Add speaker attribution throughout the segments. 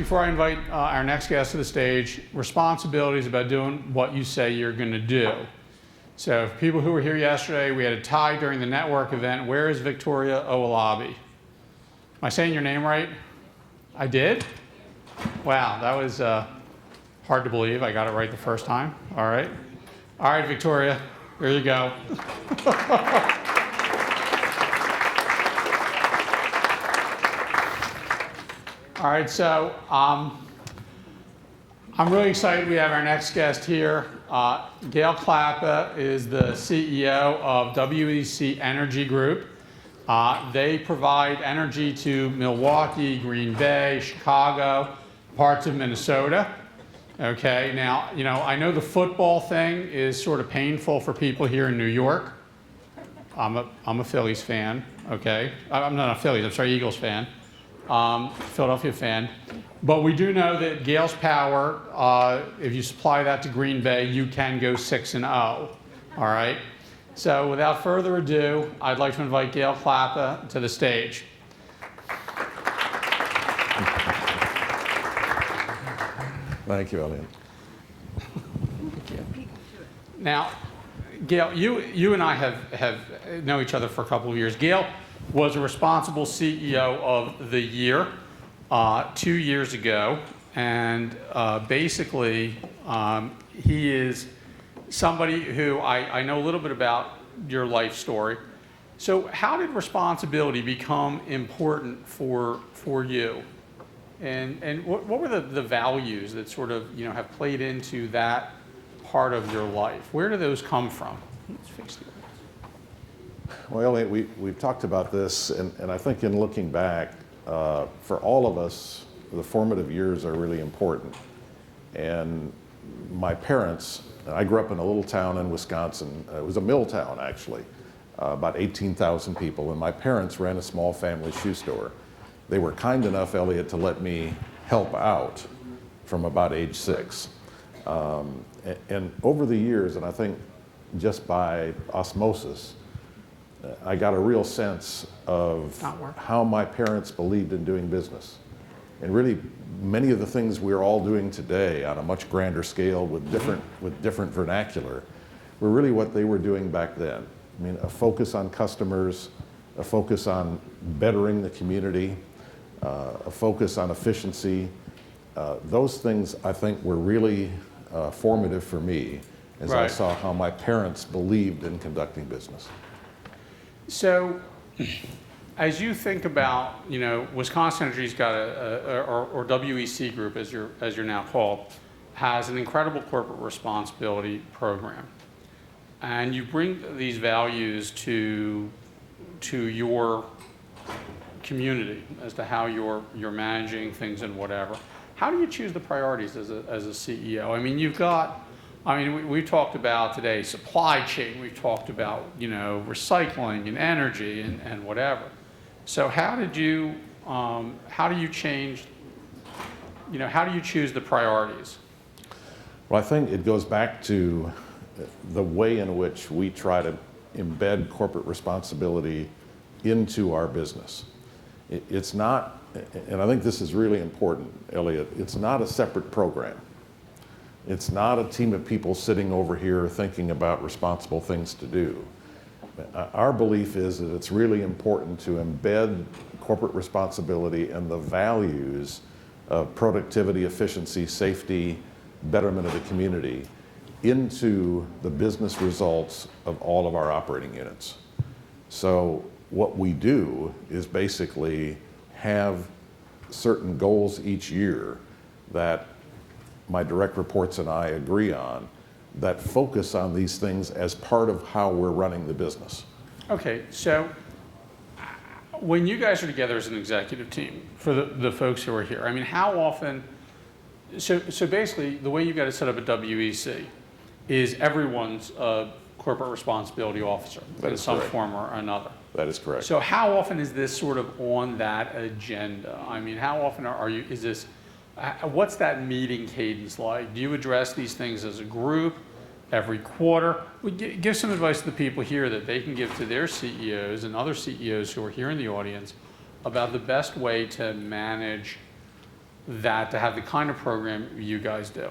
Speaker 1: before I invite our next guest to the stage, responsibility is about doing what you say you're going to do. So for people who were here yesterday, we had a tie during the network event. Where is Victoria Owolabi? Am I saying your name right? I did? Wow, that was hard to believe. I got it right the first time. All right. All right, Victoria, here you go. All right, so I'm really excited we have our next guest here. Gale Klappa is the CEO of WEC Energy Group. They provide energy to Milwaukee, Green Bay, Chicago, parts of Minnesota. Okay, now, you know, I know the football thing is sort of painful for people here in New York. I'm a Phillies fan, okay? I'm not a Phillies, I'm sorry, Eagles fan. Philadelphia fan. But we do know that Gale's power, if you supply that to Green Bay, you can go 6-0, all right? So without further ado, I'd like to invite Gale Klappa to the stage.
Speaker 2: Thank you, Elliot.
Speaker 1: Thank you. Now, Gale, you and I have know each other for a couple of years. Gale was a responsible CEO of the year 2 years ago, and basically he is somebody who I know a little bit about your life story. So how did responsibility become important for you? And what were the values that sort of, you know, have played into that part of your life? Where do those come from? Let's fix it.
Speaker 2: Well, Elliot, we've talked about this, and I think in looking back, for all of us, the formative years are really important. And my parents, I grew up in a little town in Wisconsin. It was a mill town, actually, about 18,000 people, and my parents ran a small family shoe store. They were kind enough, Elliot, to let me help out from about age 6. And over the years, and I think just by osmosis, I got a real sense of how my parents believed in doing business. And really, many of the things we're all doing today on a much grander scale with different vernacular were really what they were doing back then. I mean, a focus on customers, a focus on bettering the community, a focus on efficiency. Those things, I think, were really formative for me as I saw how my parents believed in conducting business.
Speaker 1: So, as you think about, you know, Wisconsin Energy's got or WEC Group, as you're now called, has an incredible corporate responsibility program, and you bring these values to your community as to how you're managing things and whatever. How do you choose the priorities as a CEO? I mean, we've talked about today supply chain, we've talked about, you know, recycling and energy and whatever. So how do you change, you know, how do you choose the priorities?
Speaker 2: Well, I think it goes back to the way in which we try to embed corporate responsibility into our business. It's not, and I think this is really important, Elliot, it's not a separate program. It's not a team of people sitting over here thinking about responsible things to do. Our belief is that it's really important to embed corporate responsibility and the values of productivity, efficiency, safety, betterment of the community into the business results of all of our operating units. So what we do is basically have certain goals each year that my direct reports and I agree on that focus on these things as part of how we're running the business.
Speaker 1: Okay, so when you guys are together as an executive team, for the folks who are here, I mean, how often, so basically the way you got to set up a WEC is everyone's a corporate responsibility officer in some form or another.
Speaker 2: That is correct.
Speaker 1: So how often is this sort of on that agenda? I mean, how often is this, what's that meeting cadence like? Do you address these things as a group, every quarter? Give some advice to the people here that they can give to their CEOs and other CEOs who are here in the audience about the best way to manage that to have the kind of program you guys do?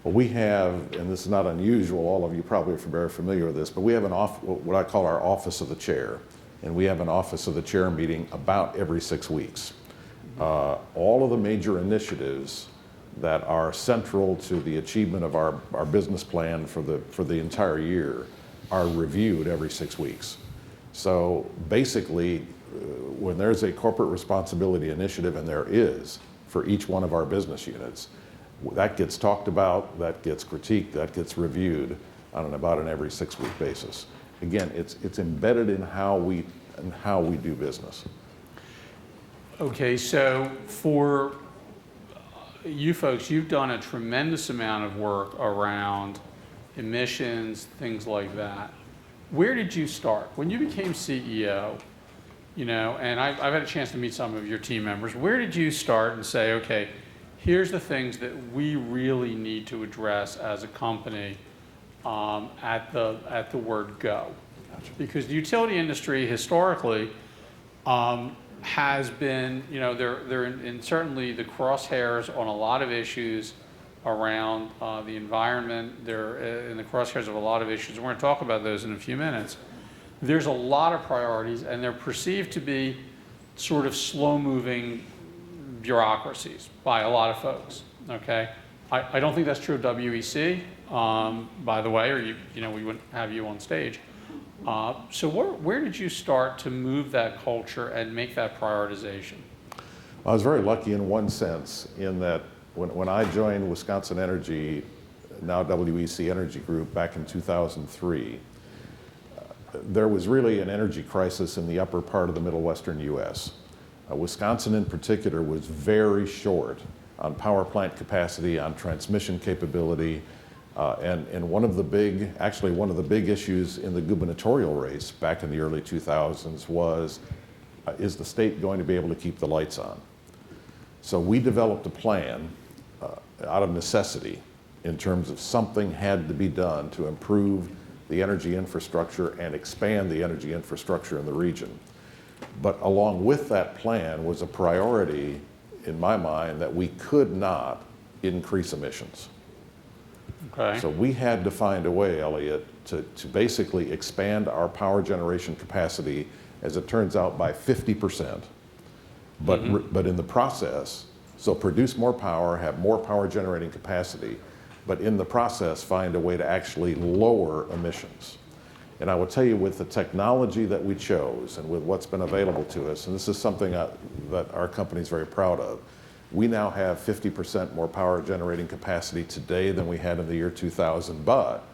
Speaker 2: Well, we have, and this is not unusual, all of you probably are very familiar with this, but we have what I call our Office of the Chair. And we have an Office of the Chair meeting about every 6 weeks. All of the major initiatives that are central to the achievement of our business plan for the entire year are reviewed every 6 weeks. So basically, when there's a corporate responsibility initiative, and there is for each one of our business units, that gets talked about, that gets critiqued, that gets reviewed on about an every 6 week basis. Again, it's embedded in how we do business.
Speaker 1: Okay, so for you folks, you've done a tremendous amount of work around emissions, things like that. Where did you start? When you became CEO, and I've had a chance to meet some of your team members, where did you start and say, okay, here's the things that we really need to address as a company at the word go? Because the utility industry historically has been, they're in certainly the crosshairs on a lot of issues around the environment. They're in the crosshairs of a lot of issues. We're going to talk about those in a few minutes. There's a lot of priorities, and they're perceived to be sort of slow-moving bureaucracies by a lot of folks. Okay, I don't think that's true of WEC, by the way, or we wouldn't have you on stage. So where did you start to move that culture and make that prioritization?
Speaker 2: I was very lucky in one sense, in that when I joined Wisconsin Energy, now WEC Energy Group, back in 2003, there was really an energy crisis in the upper part of the middle western U.S. Wisconsin in particular was very short on power plant capacity, on transmission capability, and one of the big issues in the gubernatorial race back in the early 2000s was, is the state going to be able to keep the lights on? So we developed a plan out of necessity in terms of something had to be done to improve the energy infrastructure and expand the energy infrastructure in the region. But along with that plan was a priority, in my mind, that we could not increase emissions.
Speaker 1: Okay.
Speaker 2: So we had to find a way, Elliot, to basically expand our power generation capacity, as it turns out, by 50%. But in the process, so produce more power, have more power generating capacity, but in the process find a way to actually lower emissions. And I will tell you, with the technology that we chose and with what's been available to us, and this is something that our company is very proud of, we now have 50% more power generating capacity today than we had in the year 2000, but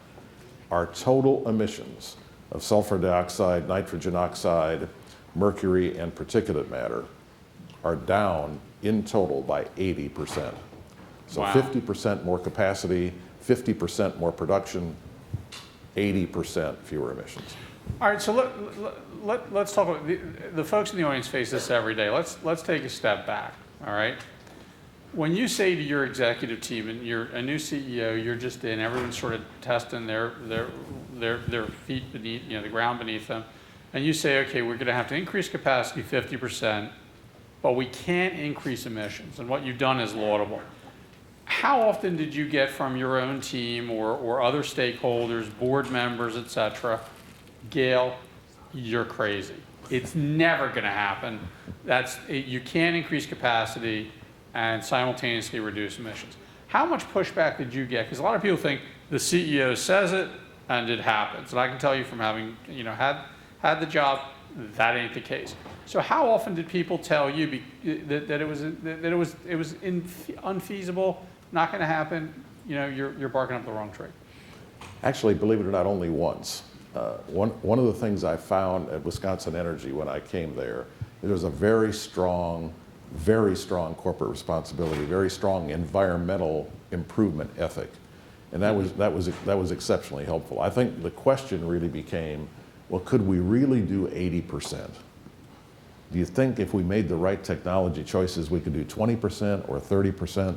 Speaker 2: our total emissions of sulfur dioxide, nitrogen oxide, mercury, and particulate matter are down in total by 80%. So
Speaker 1: wow.
Speaker 2: 50% more capacity, 50% more production, 80% fewer emissions.
Speaker 1: All right, so let's talk about the folks in the audience face this every day. Let's take a step back. All right, when you say to your executive team, and you're a new CEO, you're just in, everyone's sort of testing their feet beneath, the ground beneath them, and you say, okay, we're going to have to increase capacity 50%, but we can't increase emissions, and what you've done is laudable. How often did you get from your own team or other stakeholders, board members, et cetera, Gale, you're crazy. It's never going to happen. You can't increase capacity and simultaneously reduce emissions. How much pushback did you get? Because a lot of people think the CEO says it and it happens. And I can tell you from having had the job, that ain't the case. So how often did people tell you that it was unfeasible, not going to happen? You're barking up the wrong tree.
Speaker 2: Actually, believe it or not, only once. One of the things I found at Wisconsin Energy when I came there was a very strong corporate responsibility, very strong environmental improvement ethic, and that was exceptionally helpful. I think the question really became, well, could we really do 80%? Do you think if we made the right technology choices, we could do 20% or 30%?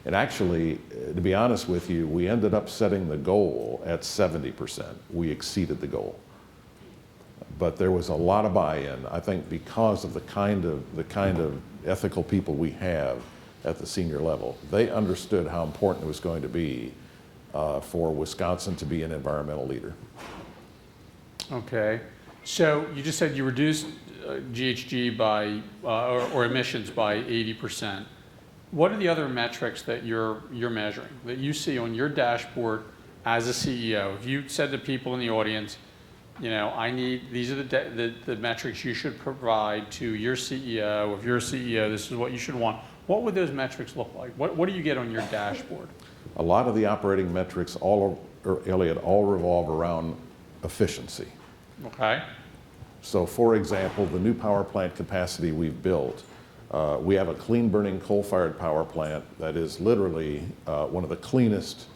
Speaker 2: And actually, to be honest with you, we ended up setting the goal at 70%. We exceeded the goal. But there was a lot of buy-in, I think, because of the kind of ethical people we have at the senior level. They understood how important it was going to be for Wisconsin to be an environmental leader.
Speaker 1: Okay. So you just said you reduced GHG by, or emissions by 80%. What are the other metrics that you're measuring, that you see on your dashboard as a CEO? If you said to people in the audience, you know, these are the metrics you should provide to your CEO. If you're a CEO, this is what you should want. What would those metrics look like? What do you get on your dashboard?
Speaker 2: A lot of the operating metrics, Elliot, all revolve around efficiency.
Speaker 1: Okay.
Speaker 2: So for example, the new power plant capacity we've built, we have a clean burning coal-fired power plant that is literally one of the cleanest,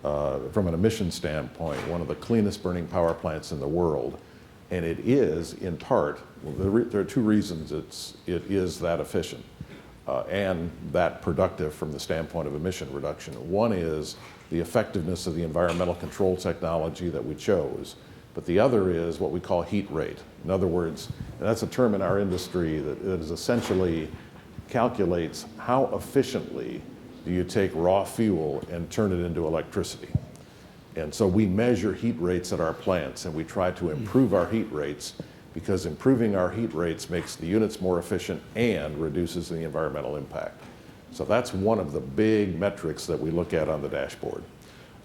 Speaker 2: from an emission standpoint, one of the cleanest burning power plants in the world. And it is, in part, there are two reasons it is that efficient and that productive from the standpoint of emission reduction. One is the effectiveness of the environmental control technology that we chose, but the other is what we call heat rate. In other words, and that's a term in our industry that is essentially calculates how efficiently do you take raw fuel and turn it into electricity. And so we measure heat rates at our plants, and we try to improve our heat rates, because improving our heat rates makes the units more efficient and reduces the environmental impact. So that's one of the big metrics that we look at on the dashboard.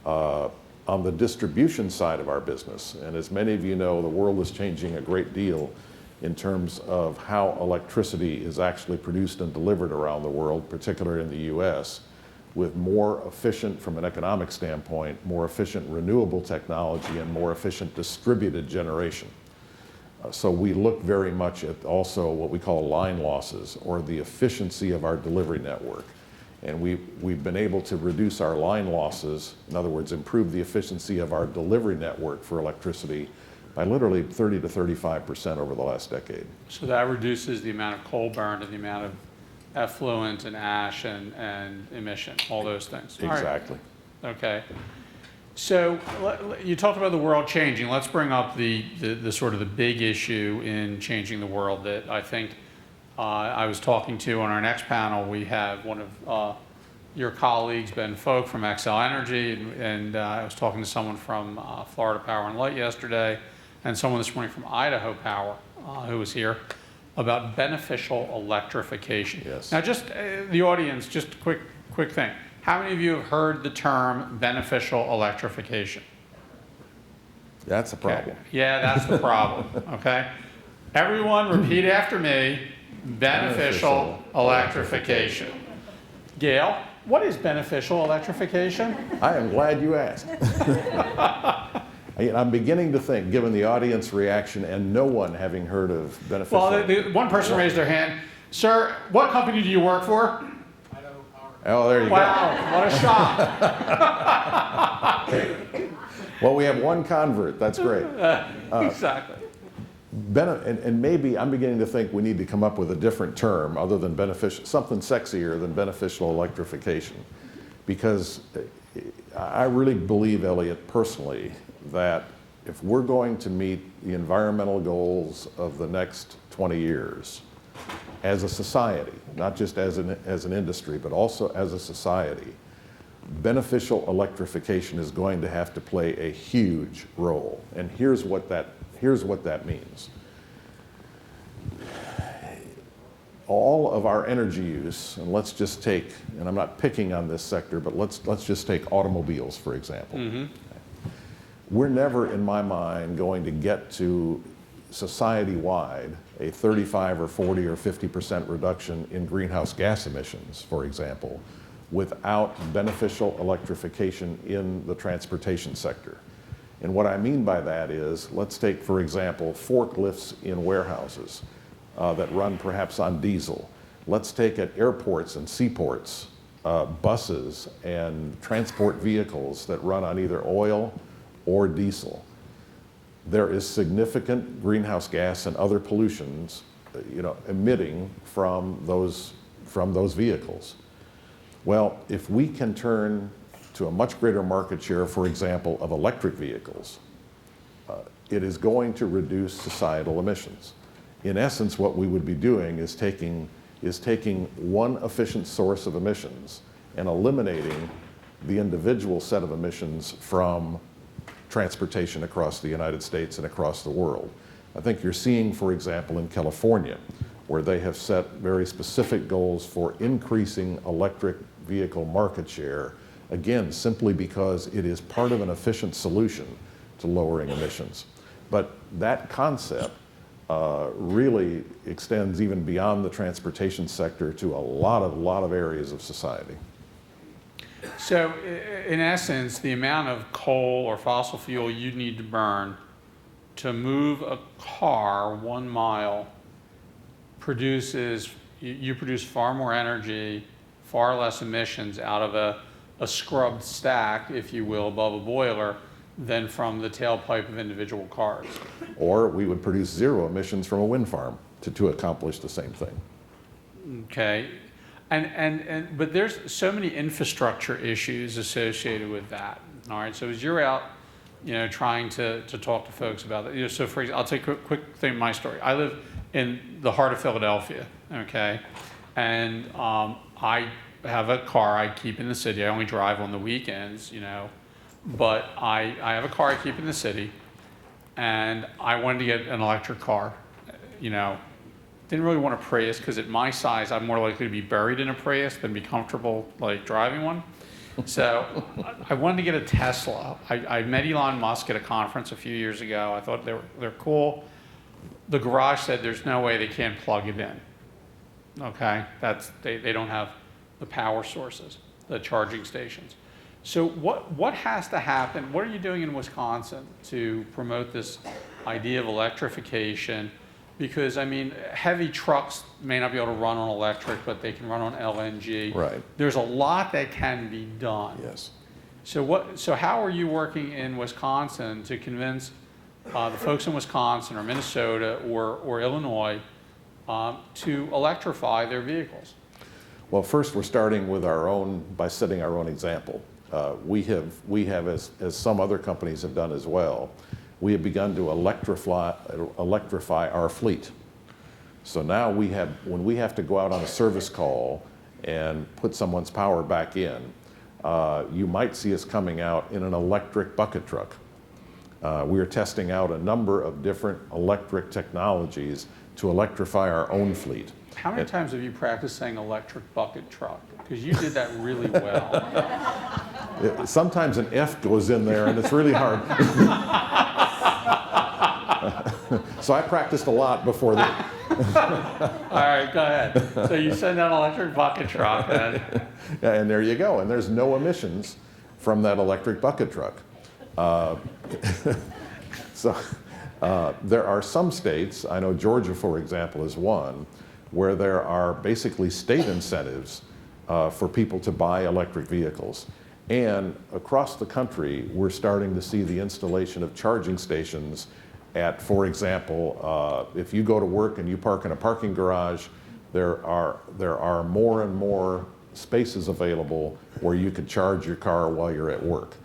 Speaker 2: On the distribution side of our business, and as many of you know, the world is changing a great deal in terms of how electricity is actually produced and delivered around the world, particularly in the US, with more efficient, from an economic standpoint, more efficient renewable technology and more efficient distributed generation. So we look very much at also what we call line losses, or the efficiency of our delivery network. And we've been able to reduce our line losses, in other words, improve the efficiency of our delivery network for electricity by literally 30 to 35% over the last decade.
Speaker 1: So that reduces the amount of coal burned and the amount of effluent and ash and emission, all those things.
Speaker 2: Exactly.
Speaker 1: All right. Okay. So you talked about the world changing. Let's bring up the sort of the big issue in changing the world that I think I was talking to on our next panel. We have one of your colleagues, Ben Folk from Xcel Energy, and I was talking to someone from Florida Power and Light yesterday, and someone this morning from Idaho Power who was here, about beneficial electrification.
Speaker 2: Yes.
Speaker 1: Now, just the audience, just a quick thing. How many of you have heard the term beneficial electrification?
Speaker 2: That's a problem.
Speaker 1: Okay. Yeah, that's the problem, okay? Everyone repeat after me, beneficial electrification. Gale, what is beneficial electrification?
Speaker 2: I am glad you asked. I'm beginning to think, given the audience reaction and no one having heard of beneficial.
Speaker 1: Well, one person raised their hand. Sir, what company do you work for?
Speaker 2: Idaho Power. Oh, there you
Speaker 1: Wow, what a shock.
Speaker 2: Well, we have one convert. That's great.
Speaker 1: Exactly.
Speaker 2: And maybe I'm beginning to think we need to come up with a different term other than beneficial, something sexier than beneficial electrification. Because I really believe, Elliot, personally, that if we're going to meet the environmental goals of the next 20 years, as a society, not just as an industry, but also as a society, beneficial electrification is going to have to play a huge role. And here's what that means. All of our energy use, and let's just take, and I'm not picking on this sector, but let's just take automobiles, for example. Mm-hmm. We're never, in my mind, going to get to society-wide a 35 or 40 or 50% reduction in greenhouse gas emissions, for example, without beneficial electrification in the transportation sector. And what I mean by that is, let's take, for example, forklifts in warehouses that run perhaps on diesel. Let's take at airports and seaports, buses and transport vehicles that run on either oil or diesel. There is significant greenhouse gas and other pollutions, emitting from those vehicles. Well, if we can turn to a much greater market share, for example, of electric vehicles, it is going to reduce societal emissions. In essence, what we would be doing is taking is taking one efficient source of emissions and eliminating the individual set of emissions from transportation across the United States and across the world. I think you're seeing, for example, in California, where they have set very specific goals for increasing electric vehicle market share, again, simply because it is part of an efficient solution to lowering emissions. But that concept really extends even beyond the transportation sector to a lot of areas of society.
Speaker 1: So in essence, the amount of coal or fossil fuel you need to burn to move a car 1 mile you produce far more energy, far less emissions out of a scrubbed stack, if you will, above a boiler than from the tailpipe of individual cars.
Speaker 2: Or we would produce zero emissions from a wind farm to accomplish the same thing.
Speaker 1: Okay. But there's so many infrastructure issues associated with that. All right. So as you're out, trying to talk to folks about that, so for example, I'll take a quick thing, my story. I live in the heart of Philadelphia. Okay. And I have a car I keep in the city. I only drive on the weekends, but I have a car I keep in the city, and I wanted to get an electric car, Didn't really want a Prius because at my size, I'm more likely to be buried in a Prius than be comfortable like driving one. So I wanted to get a Tesla. I met Elon Musk at a conference a few years ago. I thought they're cool. The garage said there's no way they can't plug it in. Okay, they don't have the power sources, the charging stations. So what has to happen? What are you doing in Wisconsin to promote this idea of electrification? Because, heavy trucks may not be able to run on electric, but they can run on LNG.
Speaker 2: Right.
Speaker 1: There's a lot that can be done.
Speaker 2: Yes.
Speaker 1: So how are you working in Wisconsin to convince the folks in Wisconsin or Minnesota or Illinois to electrify their vehicles?
Speaker 2: Well, first we're starting with by setting our own example. We have, as some other companies have done as well, we have begun to electrify our fleet. So now when we have to go out on a service call and put someone's power back in, you might see us coming out in an electric bucket truck. We are testing out a number of different electric technologies to electrify our own fleet.
Speaker 1: How many times have you practiced saying electric bucket truck? Because you did that really well.
Speaker 2: Sometimes an F goes in there and it's really hard. So I practiced a lot before that.
Speaker 1: All right, go ahead. So you send out an electric bucket truck.
Speaker 2: Yeah, and there you go. And there's no emissions from that electric bucket truck. There are some states, I know Georgia, for example, is one, where there are basically state incentives for people to buy electric vehicles. And across the country, we're starting to see the installation of charging stations at, for example, if you go to work and you park in a parking garage, there are more and more spaces available where you could charge your car while you're at work.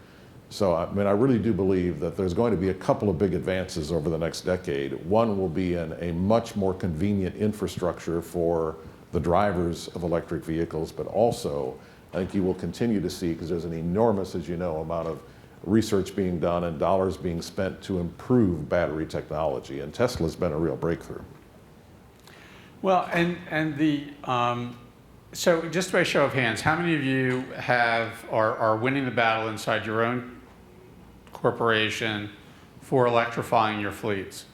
Speaker 2: So, I really do believe that there's going to be a couple of big advances over the next decade. One will be in a much more convenient infrastructure for the drivers of electric vehicles, but also I think you will continue to see, because there's an enormous, as you know, amount of research being done and dollars being spent to improve battery technology, and Tesla's been a real breakthrough.
Speaker 1: Well, so just by show of hands, how many of you are winning the battle inside your own corporation for electrifying your fleets?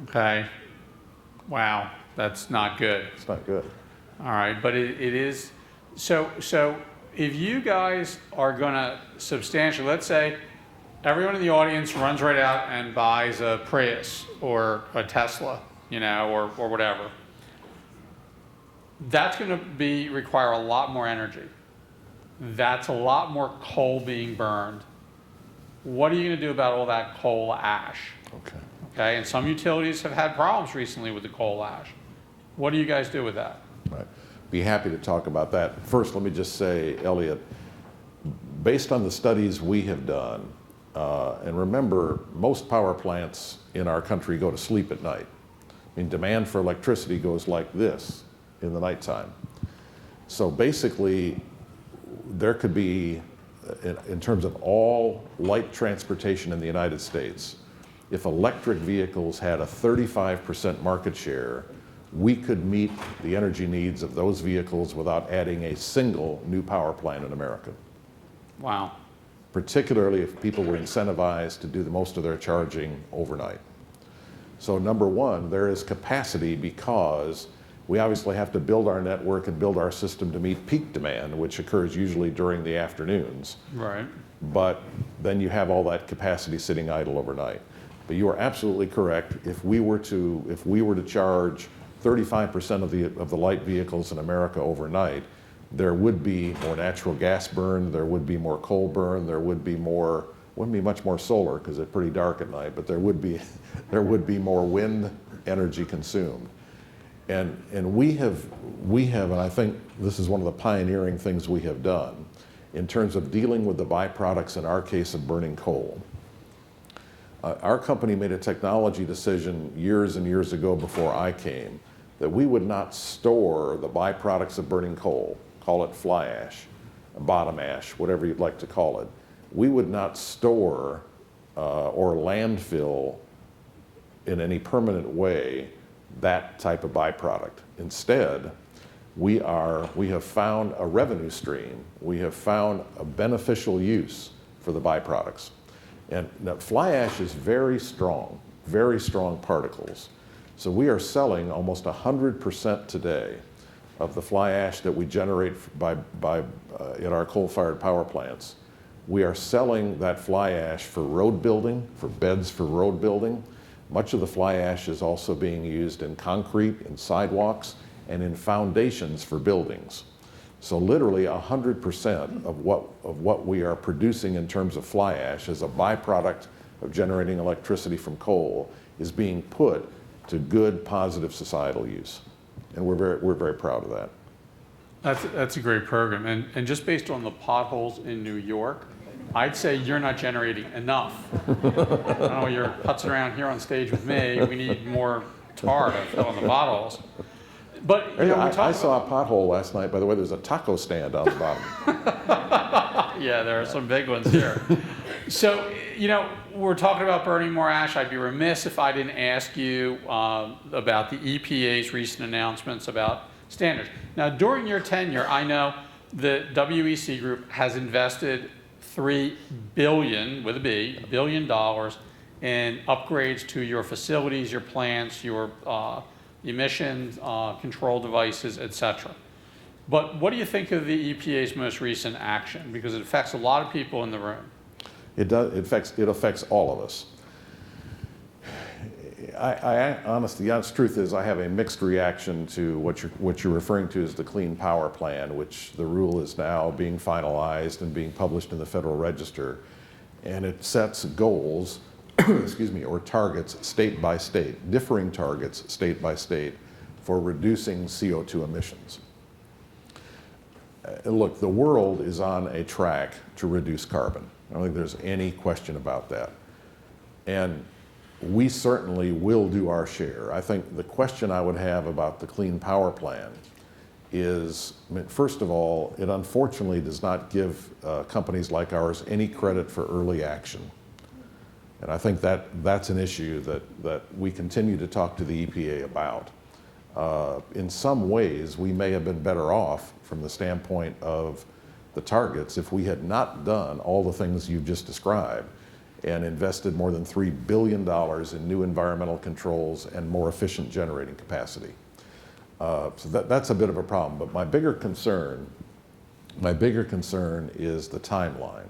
Speaker 1: Okay. Wow, that's not good.
Speaker 2: It's not good.
Speaker 1: All right, but it is. So if you guys are going to substantially, let's say everyone in the audience runs right out and buys a Prius or a Tesla, or whatever, that's going to require a lot more energy. That's a lot more coal being burned. What are you going to do about all that coal ash? Okay, and some utilities have had problems recently with the coal ash. What do you guys do with that?
Speaker 2: Right. Be happy to talk about that. First, let me just say, Elliot, based on the studies we have done, And remember, most power plants in our country go to sleep at night. I mean, demand for electricity goes like this in the nighttime. So basically, there could be, in terms of all light transportation in the United States, if electric vehicles had a 35% market share, we could meet the energy needs of those vehicles without adding a single new power plant in America.
Speaker 1: Wow.
Speaker 2: Particularly if people were incentivized to do the most of their charging overnight. So number one, there is capacity because we obviously have to build our network and build our system to meet peak demand, which occurs usually during the afternoons.
Speaker 1: Right.
Speaker 2: But then you have all that capacity sitting idle overnight. But you are absolutely correct. If we were to charge 35% of the light vehicles in America overnight, there would be more natural gas burn, there would be more coal burn, there would be more, wouldn't be much more solar because it's pretty dark at night, but there would be more wind energy consumed. And we have, and I think this is one of the pioneering things we have done in terms of dealing with the byproducts, in our case of burning coal. Our company made a technology decision years and years ago before I came that we would not store the byproducts of burning coal, call it fly ash, bottom ash, whatever you'd like to call it. We would not store or landfill in any permanent way that type of byproduct. Instead, we have found a revenue stream. We have found a beneficial use for the byproducts. And now, fly ash is very strong particles. So we are selling almost 100% today of the fly ash that we generate in our coal-fired power plants. We are selling that fly ash for road building, for beds for road building. Much of the fly ash is also being used in concrete, in sidewalks, and in foundations for buildings. So literally 100% of what we are producing in terms of fly ash as a byproduct of generating electricity from coal is being put to good, positive societal use. And we're very proud of that.
Speaker 1: That's a great program. And just based on the potholes in New York, I'd say you're not generating enough. I don't know, you're putzing around here on stage with me. We need more tar to fill in the potholes. But you know,
Speaker 2: I saw a pothole last night. By the way, there's a taco stand on the bottom.
Speaker 1: Yeah, there are some big ones here. So, you know, we're talking about burning more ash. I'd be remiss if I didn't ask you about the EPA's recent announcements about standards. Now, during your tenure, I know the WEC Group has invested $3 billion, with a B, $1 billion in upgrades to your facilities, your plants, your emissions control devices, etc. But what do you think of the EPA's most recent action? Because it affects a lot of people in the room.
Speaker 2: It does. It affects all of us. Honestly, the honest truth is I have a mixed reaction to what you're referring to as the Clean Power Plan, which the rule is now being finalized and being published in the Federal Register. And it sets goals, excuse me, or targets state by state, differing targets state by state for reducing CO2 emissions. Look, the world is on a track to reduce carbon. I don't think there's any question about that. And we certainly will do our share. I think the question I would have about the Clean Power Plan is, I mean, first of all, it unfortunately does not give companies like ours any credit for early action. And I think that's an issue that we continue to talk to the EPA about. In some ways, we may have been better off from the standpoint of the targets if we had not done all the things you've just described and invested more than $3 billion in new environmental controls and more efficient generating capacity. So that's a bit of a problem. But my bigger concern is the timeline.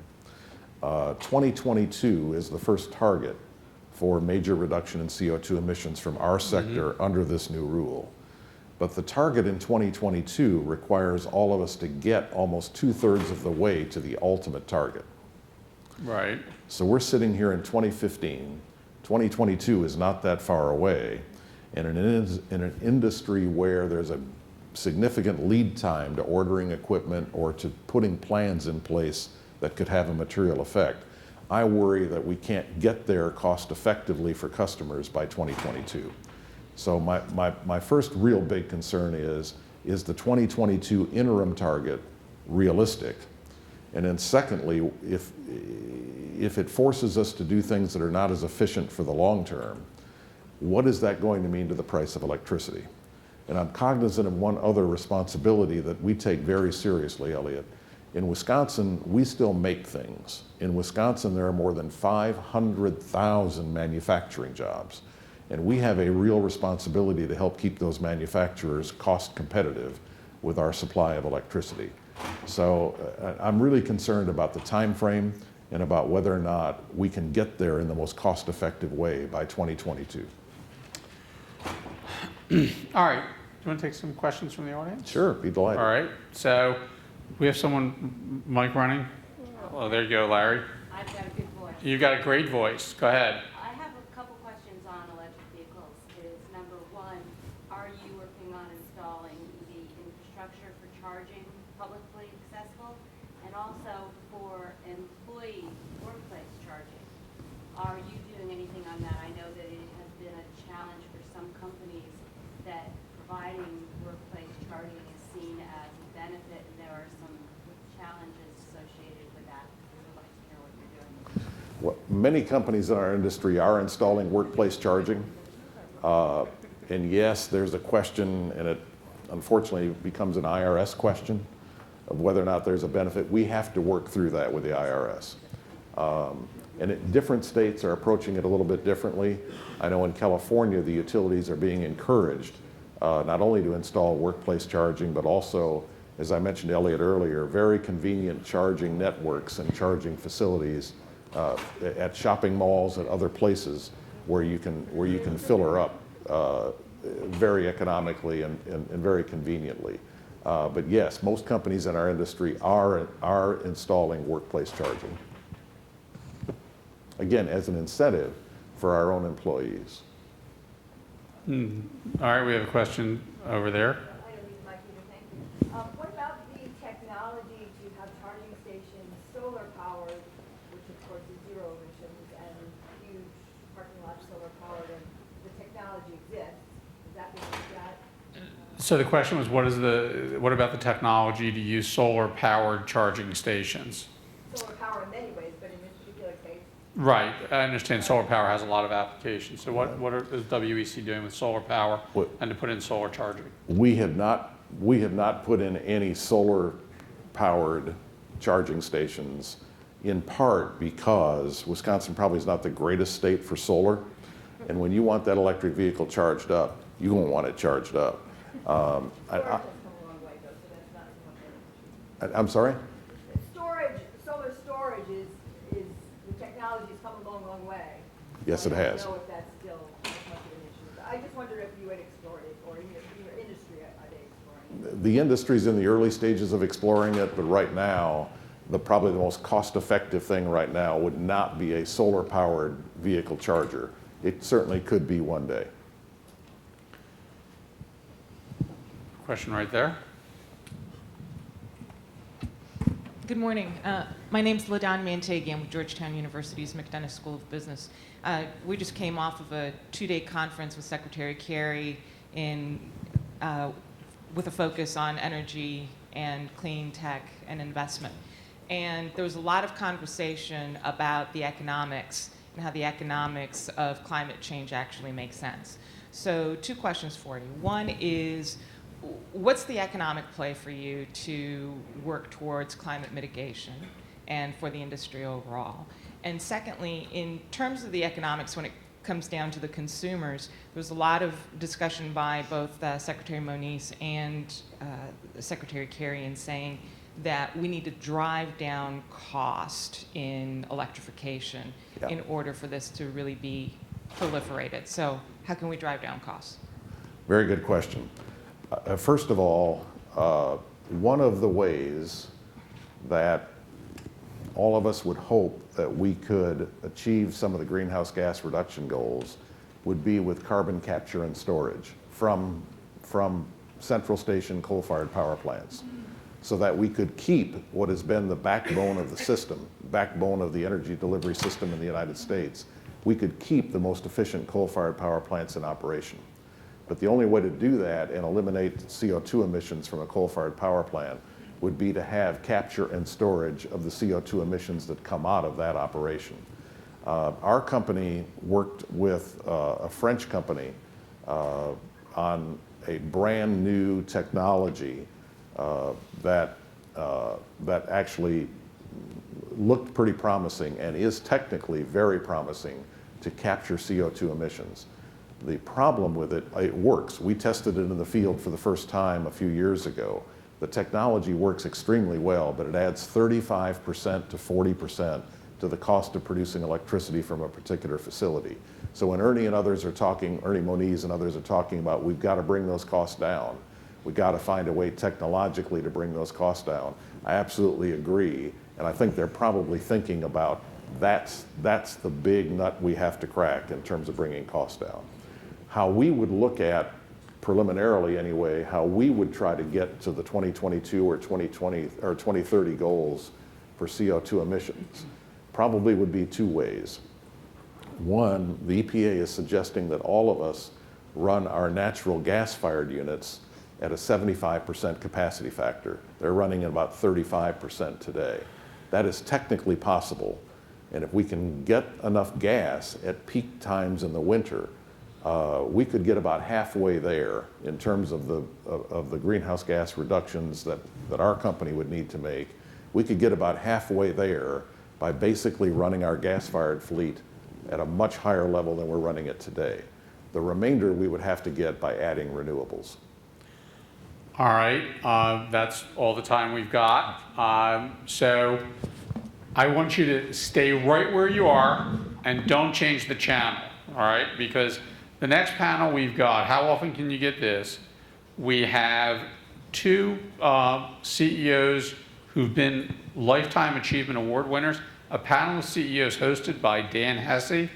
Speaker 2: 2022 is the first target for major reduction in CO2 emissions from our sector under this new rule. But the target in 2022 requires all of us to get almost 2/3 of the way to the ultimate target.
Speaker 1: Right.
Speaker 2: So we're sitting here in 2015. 2022 is not that far away. And in an industry where there's a significant lead time to ordering equipment or to putting plans in place that could have a material effect, I worry that we can't get there cost effectively for customers by 2022. So my first real big concern is the 2022 interim target realistic? And then secondly, if it forces us to do things that are not as efficient for the long term, what is that going to mean to the price of electricity? And I'm cognizant of one other responsibility that we take very seriously, Elliot. In Wisconsin, we still make things. In Wisconsin, there are more than 500,000 manufacturing jobs. And we have a real responsibility to help keep those manufacturers cost competitive with our supply of electricity. So I'm really concerned about the time frame and about whether or not we can get there in the most cost-effective way by 2022.
Speaker 1: All right, do you want to take some questions from the audience?
Speaker 2: Sure, be delighted.
Speaker 1: All right, so we have someone, mic running. Oh, there you go, Larry.
Speaker 3: I've got a good voice.
Speaker 1: You've got a great voice. Go ahead.
Speaker 3: I have a couple questions on electric vehicles. Number one, are you working on installing the infrastructure for charging publicly accessible? And also for employee workplace charging, are you doing anything on that? I know that it has been a challenge for some companies that providing workplace charging is seen as a benefit, and there are some challenges associated with that. I'd like to hear what you're doing.
Speaker 2: Well, many companies in our industry are installing workplace charging. And yes, there's a question, and it unfortunately becomes an IRS question of whether or not there's a benefit. We have to work through that with the IRS. Different states are approaching it a little bit differently. I know in California, the utilities are being encouraged not only to install workplace charging, but also, as I mentioned Elliot earlier, very convenient charging networks and charging facilities at shopping malls and other places where you can fill her up very economically and very conveniently. But yes, most companies in our industry are installing workplace charging. Again, as an incentive for our own employees.
Speaker 1: All right, we have a question over there.
Speaker 4: I don't need the mic either, thank you. What about the technology to have charging stations solar powered, which of course is zero emissions, and huge parking lots solar powered, and the technology exists? Is that being looked at?
Speaker 1: So the question was, what about the technology to use solar-powered charging stations?
Speaker 4: Solar power in many ways, but in this particular case,
Speaker 1: Right, I understand solar power has a lot of applications. So what is WEC doing with solar power and to put in solar charging?
Speaker 2: We have not put in any solar-powered charging stations, in part because Wisconsin probably is not the greatest state for solar. And when you want that electric vehicle charged up, you won't want it charged up.
Speaker 4: storage has come a long way, though, so that's not so much of an issue.
Speaker 2: I'm sorry?
Speaker 4: Storage, solar storage is the technology's come a long, long way.
Speaker 2: Yes, it
Speaker 4: I
Speaker 2: has.
Speaker 4: don't know if that's still as much of an issue. But I just wondered if you had explored it, or in your industry, are they exploring it?
Speaker 2: The industry's in the early stages of exploring it, but right now, probably the most cost-effective thing right now would not be a solar-powered vehicle charger. It certainly could be one day.
Speaker 1: Question right there.
Speaker 5: Good morning. My name's LaDon Mantegi. I'm with Georgetown University's McDonough School of Business. We just came off of a 2-day conference with Secretary Kerry with a focus on energy and clean tech and investment. And there was a lot of conversation about the economics and how the economics of climate change actually make sense. So 2 questions for you. One is, what's the economic play for you to work towards climate mitigation and for the industry overall? And secondly, in terms of the economics, when it comes down to the consumers, there's a lot of discussion by both Secretary Moniz and Secretary Kerry in saying that we need to drive down cost in electrification in order for this to really be proliferated. So how can we drive down costs?
Speaker 2: Very good question. First of all, one of the ways that all of us would hope that we could achieve some of the greenhouse gas reduction goals would be with carbon capture and storage from central station coal-fired power plants. so that we could keep what has been the backbone of the system, backbone of the energy delivery system in the United States. We could keep the most efficient coal-fired power plants in operation. But the only way to do that and eliminate CO2 emissions from a coal-fired power plant would be to have capture and storage of the CO2 emissions that come out of that operation. Our company worked with a French company on a brand new technology that actually looked pretty promising and is technically very promising to capture CO2 emissions. The problem with it, it works. We tested it in the field for the first time a few years ago. The technology works extremely well, but it adds 35% to 40% to the cost of producing electricity from a particular facility. So when Ernie and others are talking, Ernie Moniz and others are talking about we've got to bring those costs down, we've got to find a way technologically to bring those costs down, I absolutely agree. And I think they're probably thinking about that's the big nut we have to crack in terms of bringing costs down. How we would look at, preliminarily anyway, how we would try to get to the 2022 or 2020 or 2030 goals for CO2 emissions probably would be two ways. One, the EPA is suggesting that all of us run our natural gas-fired units at a 75% capacity factor. They're running at about 35% today. That is technically possible. And if we can get enough gas at peak times in the winter, we could get about halfway there in terms of the greenhouse gas reductions that our company would need to make. We could get about halfway there by basically running our gas-fired fleet at a much higher level than we're running it today. The remainder we would have to get by adding renewables.
Speaker 1: All right, that's all the time we've got. So I want you to stay right where you are and don't change the channel, all right? Because the next panel we've got, how often can you get this? We have two CEOs who've been Lifetime Achievement Award winners, a panel of CEOs hosted by Dan Hesse,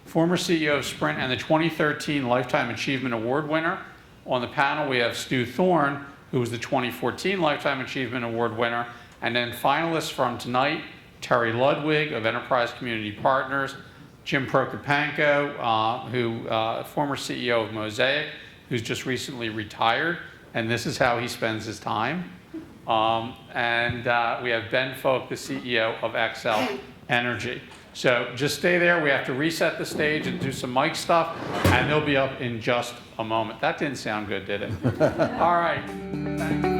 Speaker 1: former CEO of Sprint and the 2013 Lifetime Achievement Award winner. On the panel, we have Stu Thorne, who was the 2014 Lifetime Achievement Award winner, and then finalists from tonight, Terry Ludwig of Enterprise Community Partners, Jim Prokopanko, former CEO of Mosaic, who's just recently retired, and this is how he spends his time. And we have Ben Folk, the CEO of XL Energy. So just stay there. We have to reset the stage and do some mic stuff, and they'll be up in just a moment. That didn't sound good, did it? All right. Thanks.